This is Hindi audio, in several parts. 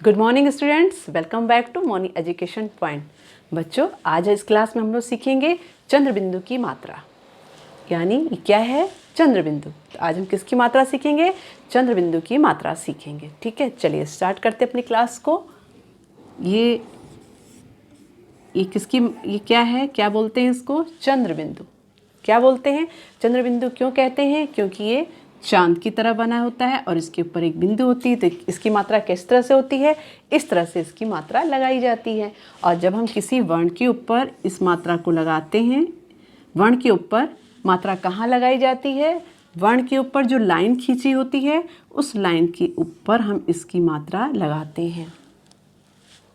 Good morning students, welcome back to morning education point. बच्चों, आज इस क्लास में हम लोग सीखेंगे चंद्रबिंदु की मात्रा। यानी ये क्या है? चंद्रबिंदु। तो आज हम किसकी मात्रा सीखेंगे? चंद्रबिंदु की मात्रा सीखेंगे। ठीक है, चलिए स्टार्ट करते अपनी क्लास को। ये क्या है? क्या बोलते हैं इसको? चंद्रबिंदु। क्या बोलते हैं? चंद्रबिंदु क्यों कहते हैं? क्योंकि ये चांद की तरह बना होता है और इसके ऊपर एक बिंदु होती है। तो इसकी मात्रा किस तरह से होती है? इस तरह से इसकी मात्रा लगाई जाती है। और जब हम किसी वर्ण के ऊपर इस मात्रा को लगाते हैं, वर्ण के ऊपर मात्रा कहाँ लगाई जाती है? वर्ण के ऊपर जो लाइन खींची होती है, उस लाइन के ऊपर हम इसकी मात्रा लगाते हैं।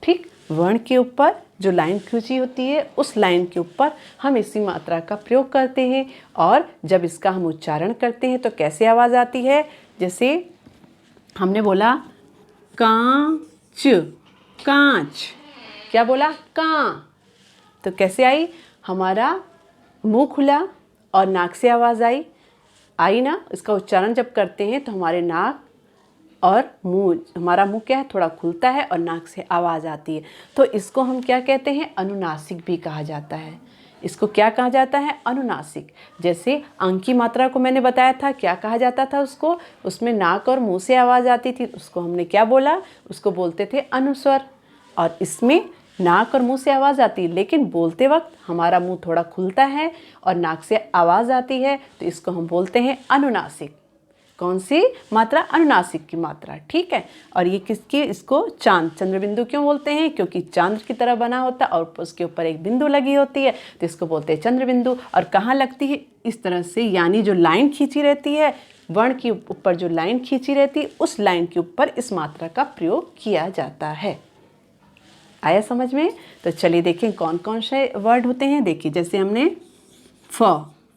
ठीक, वर्ण के ऊपर जो लाइन खींची होती है, उस लाइन के ऊपर हम इसी मात्रा का प्रयोग करते हैं। और जब इसका हम उच्चारण करते हैं तो कैसे आवाज़ आती है? जैसे हमने बोला कांच, कांच। क्या बोला? कां। तो कैसे आई? हमारा मुंह खुला और नाक से आवाज़ आई ना। इसका उच्चारण जब करते हैं तो हमारे नाक और मुंह, हमारा मुंह क्या है? थोड़ा खुलता है और नाक से आवाज़ आती है। तो इसको हम क्या कहते हैं? अनुनासिक भी कहा जाता है। इसको क्या कहा जाता है? अनुनासिक। जैसे अंक की मात्रा को मैंने बताया था, क्या कहा जाता था उसको? उसमें नाक और मुंह से आवाज़ आती थी, उसको हमने क्या बोला? उसको बोलते थे अनुस्वर। और इसमें नाक और मुंह से आवाज़ आती है, लेकिन बोलते वक्त हमारा मुंह थोड़ा खुलता है और नाक से आवाज़ आती है, तो इसको हम बोलते हैं अनुनासिक। कौन सी मात्रा? अनुनासिक की मात्रा। ठीक है। और ये किसकी? इसको चांद, चंद्रबिंदु क्यों बोलते हैं? क्योंकि चांद की तरह बना होता है और उसके ऊपर एक बिंदु लगी होती है, तो इसको बोलते हैं चंद्रबिंदु। और कहाँ लगती है? इस तरह से, यानी जो लाइन खींची रहती है, वर्ण के ऊपर जो लाइन खींची रहती है, उस लाइन के ऊपर इस मात्रा का प्रयोग किया जाता है। आया समझ में? तो चलिए देखें कौन कौन से वर्ड होते हैं। देखिए, जैसे हमने फ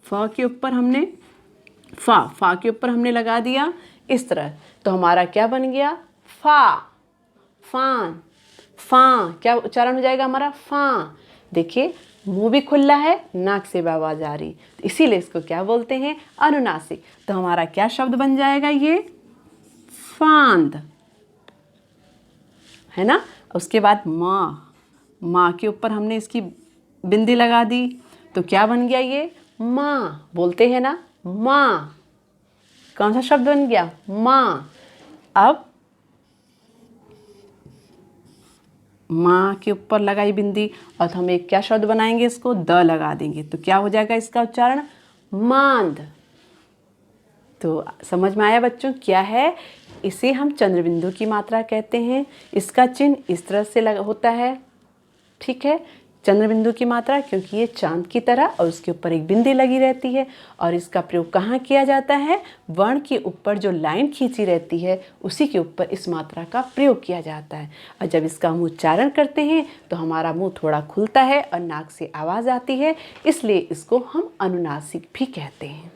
के ऊपर हमने फा के ऊपर हमने लगा दिया इस तरह, तो हमारा क्या बन गया? फा, फान, फा। क्या उच्चारण हो जाएगा हमारा? फा। देखिए, मुंह भी खुला है, नाक से भी आवाज आ रही, तो इसीलिए इसको क्या बोलते हैं? अनुनासिक। तो हमारा क्या शब्द बन जाएगा? ये फांद, है ना। उसके बाद माँ के ऊपर हमने इसकी बिंदी लगा दी, तो क्या बन गया? ये माँ। बोलते हैं ना, माँ। कौन सा शब्द बन गया? माँ। अब माँ के ऊपर लगाई बिंदी और हम एक क्या शब्द बनाएंगे? इसको द लगा देंगे, तो क्या हो जाएगा इसका उच्चारण? मांद। तो समझ में आया बच्चों क्या है? इसे हम चंद्रबिंदु की मात्रा कहते हैं। इसका चिन्ह इस तरह से होता है। ठीक है, चंद्रबिंदु की मात्रा, क्योंकि ये चांद की तरह और उसके ऊपर एक बिंदी लगी रहती है। और इसका प्रयोग कहाँ किया जाता है? वर्ण के ऊपर जो लाइन खींची रहती है, उसी के ऊपर इस मात्रा का प्रयोग किया जाता है। और जब इसका हम उच्चारण करते हैं तो हमारा मुंह थोड़ा खुलता है और नाक से आवाज़ आती है, इसलिए इसको हम अनुनासिक भी कहते हैं।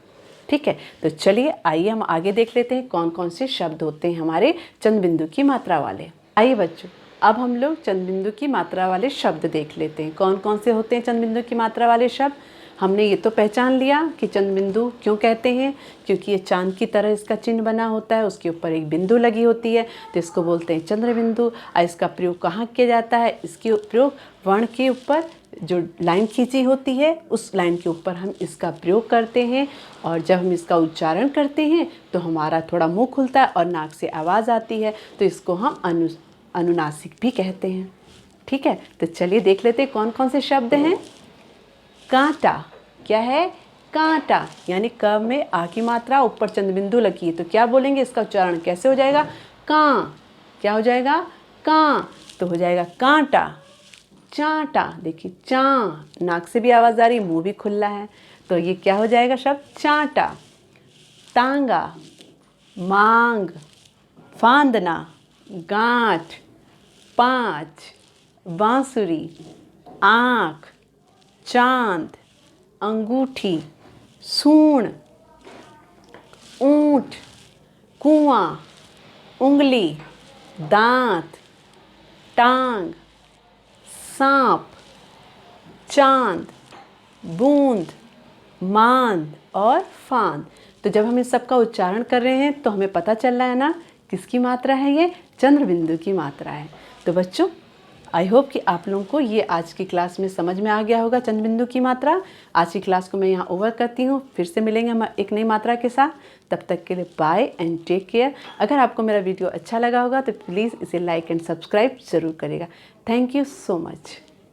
ठीक है, तो चलिए आइए हम आगे देख लेते हैं कौन कौन से शब्द होते हैं हमारे चंद्रबिंदु की मात्रा वाले। आइए बच्चों, अब हम लोग चंद्रबिंदु की मात्रा वाले शब्द देख लेते हैं। कौन कौन से होते हैं चंद्रबिंदु की मात्रा वाले शब्द? हमने ये तो पहचान लिया कि चंद्रबिंदु क्यों कहते हैं, क्योंकि ये चांद की तरह इसका चिन्ह बना होता है, उसके ऊपर एक बिंदु लगी होती है, तो इसको बोलते हैं चंद्रबिंदु। और इसका प्रयोग कहाँ किया जाता है? इसके प्रयोग वर्ण के ऊपर जो लाइन खींची होती है, उस लाइन के ऊपर हम इसका प्रयोग करते हैं। और जब हम इसका उच्चारण करते हैं तो हमारा थोड़ा मुंह खुलता है और नाक से आवाज़ आती है, तो इसको हम अनुनासिक भी कहते हैं। ठीक है, तो चलिए देख लेते हैं कौन कौन से शब्द हैं। कांटा। क्या है? कांटा। यानी क में आ की मात्रा, ऊपर चंद्रबिंदु लगी है, तो क्या बोलेंगे? इसका उच्चारण कैसे हो जाएगा? कां। क्या हो जाएगा? कां। तो हो जाएगा कांटा। चांटा। देखिए, चां, नाक से भी आवाज़ आ रही, मुंह भी खुला है, तो ये क्या हो जाएगा शब्द? चांटा। तांगा, मांग, फांदना, गांठ, पाँच, बांसुरी, आँख, चांद, अंगूठी, सूंड, ऊंट, कुआं, उंगली, दांत, टांग, सांप, चांद, बूंद, मांद और फांद। तो जब हम इस सब का उच्चारण कर रहे हैं तो हमें पता चल रहा है ना किसकी मात्रा है? ये चंद्र बिंदु की मात्रा है। तो बच्चों, आई होप कि आप लोगों को ये आज की क्लास में समझ में आ गया होगा चंद्र बिंदु की मात्रा। आज की क्लास को मैं यहाँ ओवर करती हूँ, फिर से मिलेंगे हम एक नई मात्रा के साथ। तब तक के लिए बाय एंड टेक केयर। अगर आपको मेरा वीडियो अच्छा लगा होगा तो प्लीज़ इसे लाइक एंड सब्सक्राइब ज़रूर करेगा। Thank you so much.